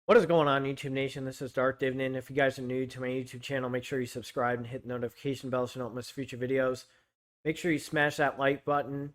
What is going on, YouTube Nation? This is Dividend. If you guys are new to my YouTube channel, make sure you subscribe and hit the notification bell so you don't miss future videos. Make sure you smash that like button.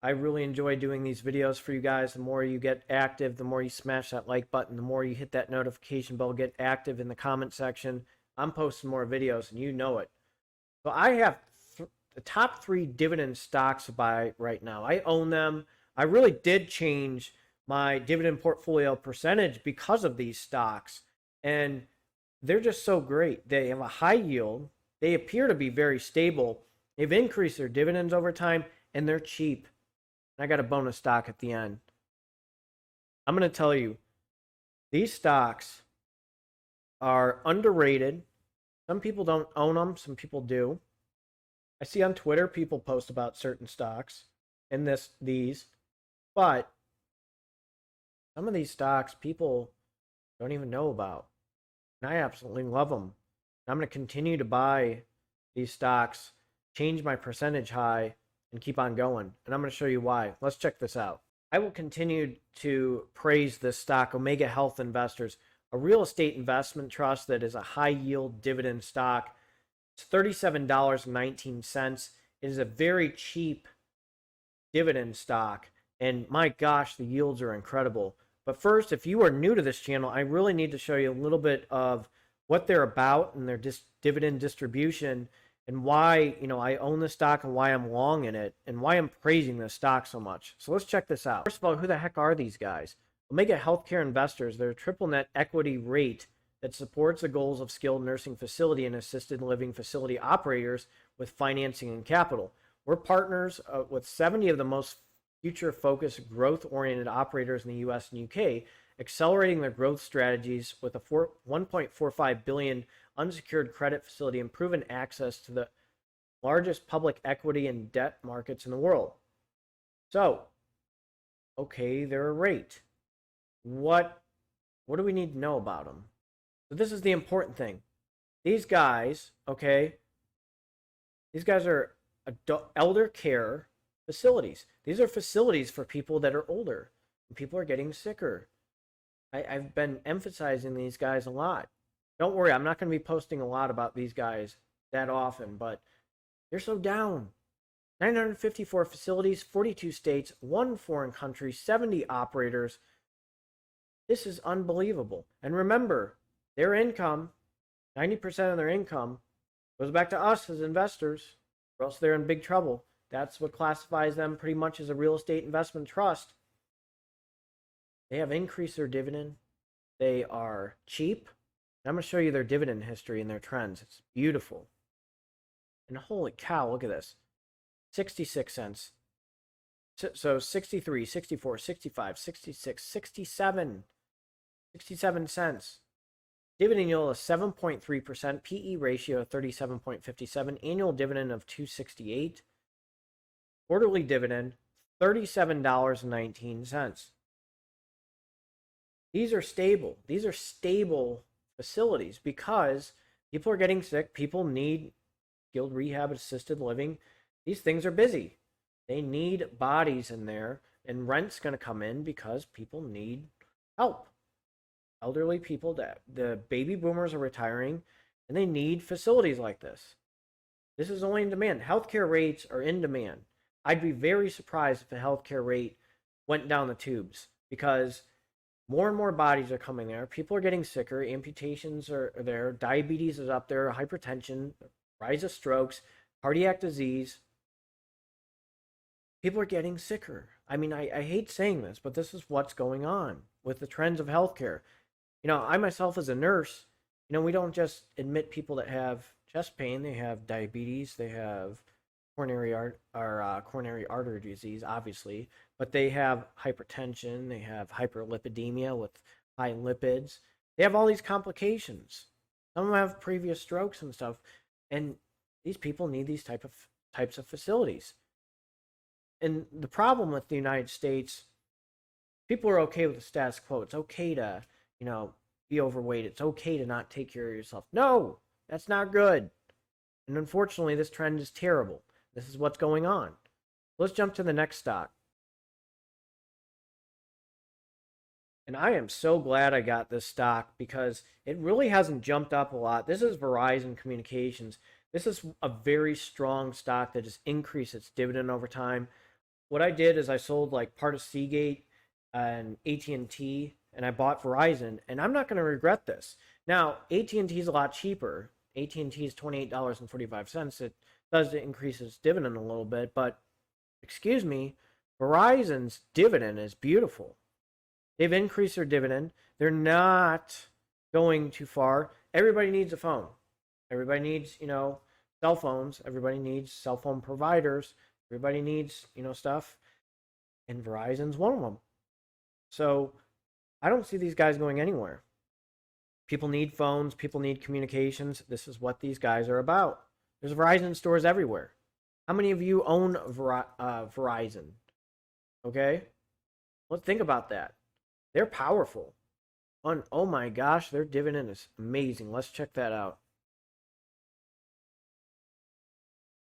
I really enjoy doing these videos for you guys. The more you get active, the more you smash that like button, the more you hit that notification bell, get active in the comment section. I'm posting more videos, and you know it. So I have the top 3 dividend stocks to buy right now. I own them. I really did change my dividend portfolio percentage because of these stocks, and they're just so great. They have a high yield. They appear to be very stable. They've increased their dividends over time, and they're cheap. And I got a bonus stock at the end. I'm going to tell you, these stocks are underrated. Some people don't own them. Some people do. I see on Twitter people post about certain stocks and these, but some of these stocks people don't even know about. And I absolutely love them. I'm going to continue to buy these stocks, change my percentage high, and keep on going. And I'm going to show you why. Let's check this out. I will continue to praise this stock, Omega Health Investors, a real estate investment trust that is a high yield dividend stock. It's $37.19. It is a very cheap dividend stock. And my gosh, the yields are incredible. But first, if you are new to this channel, I really need to show you a little bit of what they're about and their dividend distribution, and why, I own the stock and why I'm long in it and why I'm praising this stock so much. So let's check this out. First of all, who the heck are these guys? Omega Healthcare Investors. They're a triple net equity REIT that supports the goals of skilled nursing facility and assisted living facility operators with financing and capital. We're partners with 70 of the most future-focused, growth-oriented operators in the U.S. and U.K., accelerating their growth strategies with a $1.45 billion unsecured credit facility and proven access to the largest public equity and debt markets in the world. So, okay, they're a REIT. What do we need to know about them? So this is the important thing. These guys, okay, these guys are elder care facilities. These are facilities for people that are older. And people are getting sicker. I've been emphasizing these guys a lot. Don't worry, I'm not going to be posting a lot about these guys that often, but they're so down. 954 facilities, 42 states, 1 foreign country, 70 operators. This is unbelievable. And remember, their income, 90% of their income, goes back to us as investors, or else they're in big trouble. That's what classifies them pretty much as a real estate investment trust. They have increased their dividend. They are cheap. I'm going to show you their dividend history and their trends. It's beautiful. And holy cow, look at this. 66 cents. So 63, 64, 65, 66, 67. 67 cents. Dividend yield of 7.3%. PE ratio of 37.57. Annual dividend of $2.68. Quarterly dividend, $37.19. These are stable. These are stable facilities because people are getting sick. People need skilled rehab, assisted living. These things are busy. They need bodies in there, and rent's going to come in because people need help. Elderly people, the baby boomers are retiring, and they need facilities like this. This is only in demand. Healthcare rates are in demand. I'd be very surprised if the healthcare rate went down the tubes because more and more bodies are coming there. People are getting sicker. Amputations are there. Diabetes is up there. Hypertension, rise of strokes, cardiac disease. People are getting sicker. I mean, I hate saying this, but this is what's going on with the trends of healthcare. I myself as a nurse, we don't just admit people that have chest pain. They have diabetes. They have coronary artery disease, obviously, but they have hypertension, they have hyperlipidemia with high lipids. They have all these complications. Some of them have previous strokes and stuff, and these people need these types of facilities. And the problem with the United States, people are okay with the status quo. It's okay to, be overweight. It's okay to not take care of yourself. No, that's not good. And unfortunately, this trend is terrible. This is what's going on. Let's jump to the next stock. And I am so glad I got this stock because it really hasn't jumped up a lot. This is Verizon Communications. This is a very strong stock that has increased its dividend over time. What I did is I sold like part of Seagate and AT&T, and I bought Verizon, and I'm not going to regret this. Now, AT&T is a lot cheaper. AT&T is $28.45. It does increase its dividend a little bit, but excuse me, Verizon's dividend is beautiful. They've increased their dividend. They're not going too far. Everybody needs a phone. Everybody needs, cell phones. Everybody needs cell phone providers. Everybody needs, stuff. And Verizon's one of them. So I don't see these guys going anywhere. People need phones. People need communications. This is what these guys are about. There's Verizon stores everywhere. How many of you own Verizon? Okay? Let's think about that. They're powerful. Oh my gosh, their dividend is amazing. Let's check that out.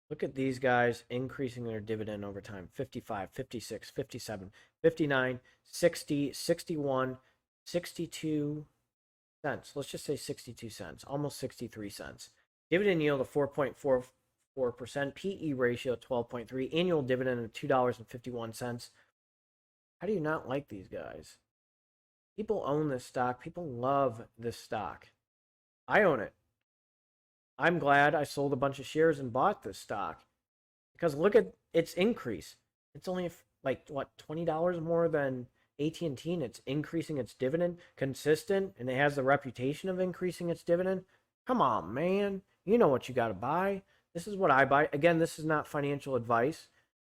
Look at these guys increasing their dividend over time. 55, 56, 57, 59, 60, 61, 62 cents. Let's just say 62 cents, almost 63 cents. Dividend yield of 4.44%, PE ratio of 12.3, annual dividend of $2.51. How do you not like these guys? People own this stock. People love this stock. I own it. I'm glad I sold a bunch of shares and bought this stock because look at its increase. It's only like what, $20 more than AT&T, and it's increasing its dividend consistent, and it has the reputation of increasing its dividend. Come on, man. You know what you got to buy. This is what I buy. Again, this is not financial advice.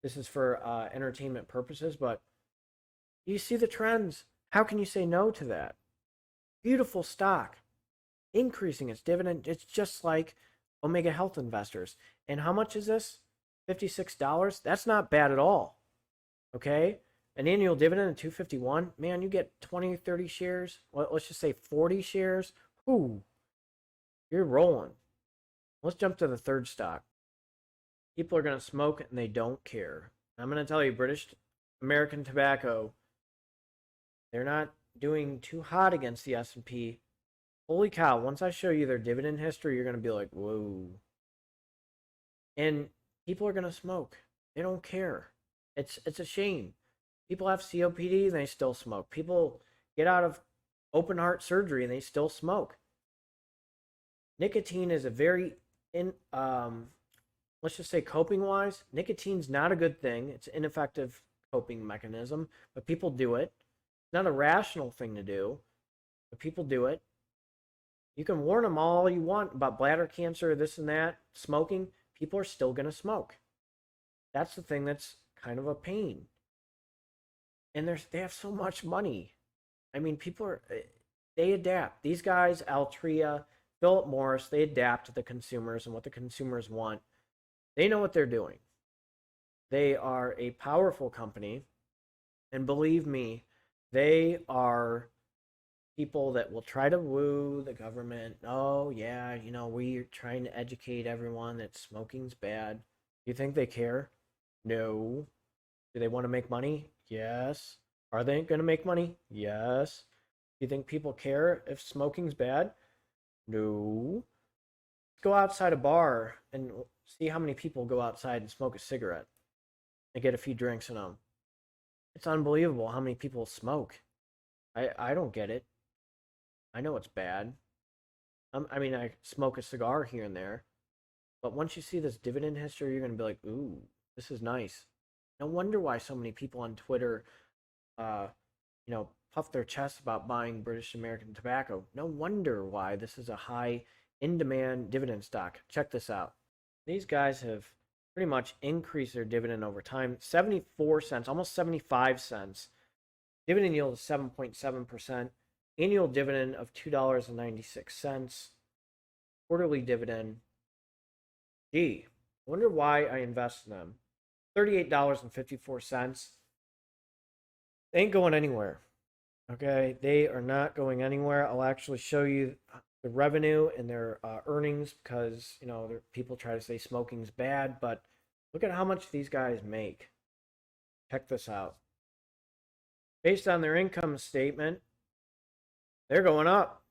This is for entertainment purposes, but you see the trends. How can you say no to that? Beautiful stock, increasing its dividend. It's just like Omega Health Investors. And how much is this? $56. That's not bad at all. Okay? An annual dividend of $2.51. Man, you get 20, 30 shares. Well, let's just say 40 shares. Ooh, you're rolling. Let's jump to the third stock. People are going to smoke and they don't care. I'm going to tell you, British American Tobacco, they're not doing too hot against the S&P. Holy cow, once I show you their dividend history, you're going to be like, whoa. And people are going to smoke. They don't care. It's a shame. People have COPD and they still smoke. People get out of open heart surgery and they still smoke. Nicotine is a very, let's just say coping wise, nicotine's not a good thing. It's an ineffective coping mechanism, but people do it. It's not a rational thing to do, but people do it. You can warn them all you want about bladder cancer, this and that, smoking. People are still going to smoke. That's the thing that's kind of a pain. And they have so much money. I mean, they adapt. These guys, Altria, Philip Morris, they adapt to the consumers and what the consumers want. They know what they're doing. They are a powerful company. And believe me, they are people that will try to woo the government. Oh, yeah, we're trying to educate everyone that smoking's bad. Do you think they care? No. Do they want to make money? Yes. Are they going to make money? Yes. Do you think people care if smoking's bad? No. Go outside a bar and see how many people go outside and smoke a cigarette and get a few drinks in them. It's unbelievable how many people smoke. I don't get it. I know it's bad. I mean, I smoke a cigar here and there. But once you see this dividend history, you're going to be like, ooh, this is nice. No wonder why so many people on Twitter, puff their chests about buying British American Tobacco. No wonder why this is a high in-demand dividend stock. Check this out. These guys have pretty much increased their dividend over time. 74 cents, almost 75 cents. Dividend yield is 7.7%. Annual dividend of $2.96. Quarterly dividend. Gee, I wonder why I invest in them. $38.54. They ain't going anywhere. Okay, they are not going anywhere. I'll actually show you the revenue and their earnings because, people try to say smoking's bad, but look at how much these guys make. Check this out. Based on their income statement, They're going up.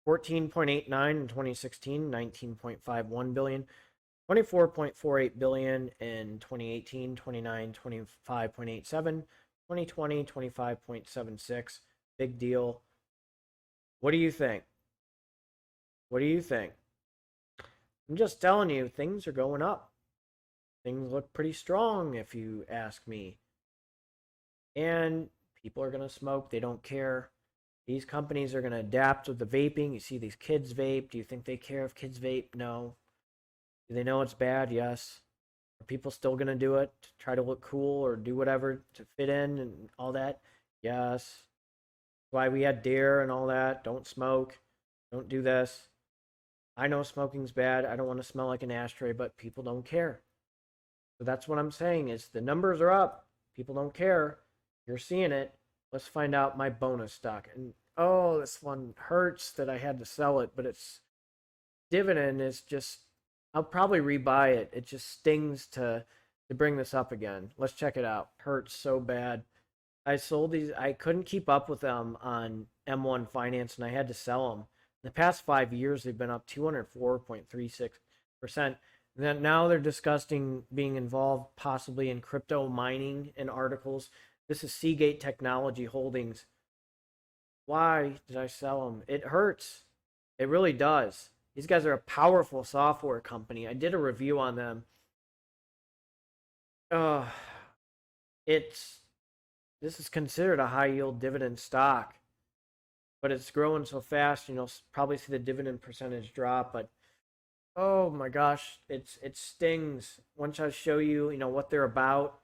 14.89 in 2016, 19.51 billion, 24.48 billion in 2018, 29, 25.87, 2020, 25.76. Big deal. What do you think? What do you think? I'm just telling you, things are going up. Things look pretty strong, if you ask me. And people are going to smoke. They don't care. These companies are going to adapt with the vaping. You see these kids vape. Do you think they care if kids vape? No. Do they know it's bad? Yes. Are people still going to do it to try to look cool or do whatever to fit in and all that? Yes. That's why we had DARE and all that. Don't smoke. Don't do this. I know smoking's bad. I don't want to smell like an ashtray, but people don't care. So that's what I'm saying is the numbers are up. People don't care. You're seeing it. Let's find out my bonus stock. And oh, this one hurts that I had to sell it, but it's Dividend is just I'll probably rebuy it. It just stings to bring this up again. Let's check it out. Hurts so bad. I sold these. I couldn't keep up with them on M1 Finance, and I had to sell them. In the past 5 years, they've been up 204.36%. And then now they're discussing being involved possibly in crypto mining in articles. This is Seagate Technology Holdings. Why did I sell them? It hurts. It really does. These guys are a powerful software company. I did a review on them. This is considered a high yield dividend stock, but it's growing so fast. You'll probably see the dividend percentage drop. But oh my gosh, it stings. Once I show you, what they're about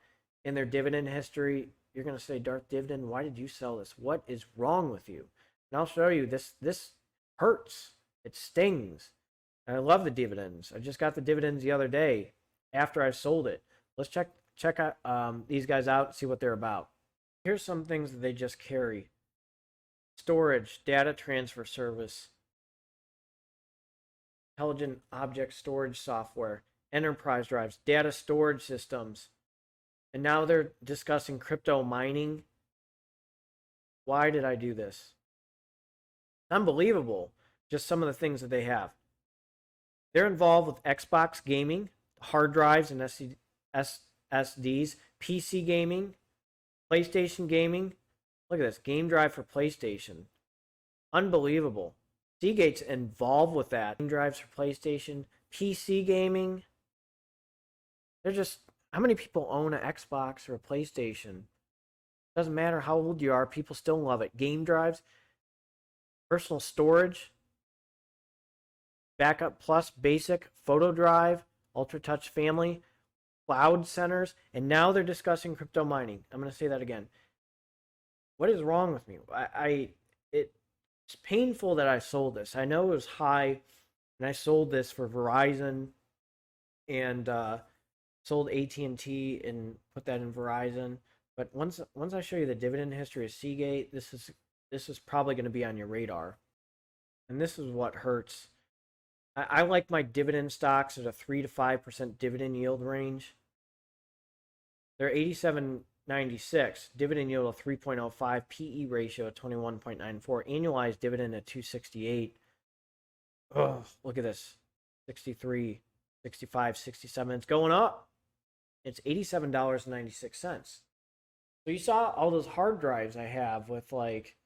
in their dividend history, you're gonna say, Darth Dividend, why did you sell this? What is wrong with you? And I'll show you this. This hurts. It stings. And I love the dividends. I just got the dividends the other day after I sold it. Let's check out these guys out, see what they're about. Here's some things that they just carry: storage, data transfer service, intelligent object storage software, enterprise drives, data storage systems. And now they're discussing crypto mining. Why did I do this? Unbelievable. Just some of the things that they have. They're involved with Xbox gaming, hard drives and SSDs, PC gaming, PlayStation gaming. Look at this, game drive for PlayStation. Unbelievable. Seagate's involved with that. Game drives for PlayStation, PC gaming. They're just, how many people own an Xbox or a PlayStation? Doesn't matter how old you are, people still love it. Game drives, personal storage, Backup Plus, Basic, Photo Drive, Ultra Touch Family, cloud centers, and now they're discussing crypto mining. I'm going to say that again. What is wrong with me? It's painful that I sold this. I know it was high, and I sold this for Verizon and sold AT&T and put that in Verizon. But once I show you the dividend history of Seagate, this is probably going to be on your radar. And this is what hurts. I like my dividend stocks at a 3 to 5% dividend yield range. They're 87.96, dividend yield of 3.05, PE ratio of 21.94, annualized dividend at 268. Oh, look at this. 63, 65, 67. It's going up. It's $87.96. So you saw all those hard drives I have with like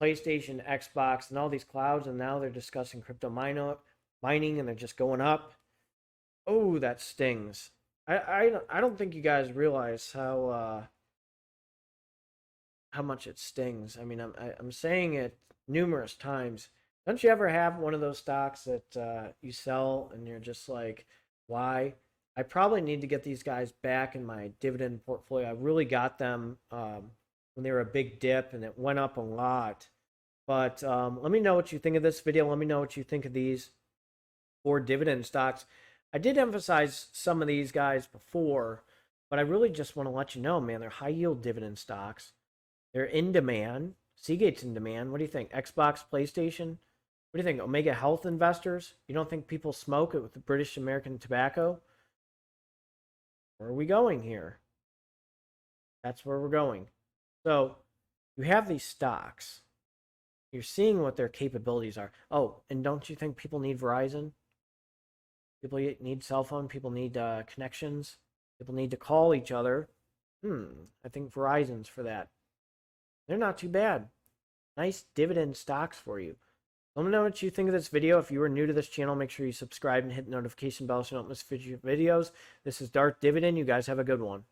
PlayStation, Xbox, and all these clouds, and now they're discussing crypto mining, and they're just going up. Oh, that stings. I don't think you guys realize how much it stings. I mean, I'm saying it numerous times. Don't you ever have one of those stocks that you sell and you're just like, why? I probably need to get these guys back in my dividend portfolio. I really got them when they were a big dip and it went up a lot. But let me know what you think of this video. Let me know what you think of these 4 dividend stocks. I did emphasize some of these guys before, but I really just want to let you know, man, they're high yield dividend stocks. They're in demand. Seagate's in demand. What do you think? Xbox, PlayStation? What do you think? Omega Health investors? You don't think people smoke it with the British American tobacco? Where are we going here? That's where we're going. So you have these stocks. You're seeing what their capabilities are. Oh, and don't you think people need Verizon? People need cell phone. People need connections. People need to call each other. I think Verizon's for that. They're not too bad. Nice dividend stocks for you. Let me know what you think of this video. If you are new to this channel, make sure you subscribe and hit the notification bell so you don't miss future videos. This is Dark Dividend. You guys have a good one.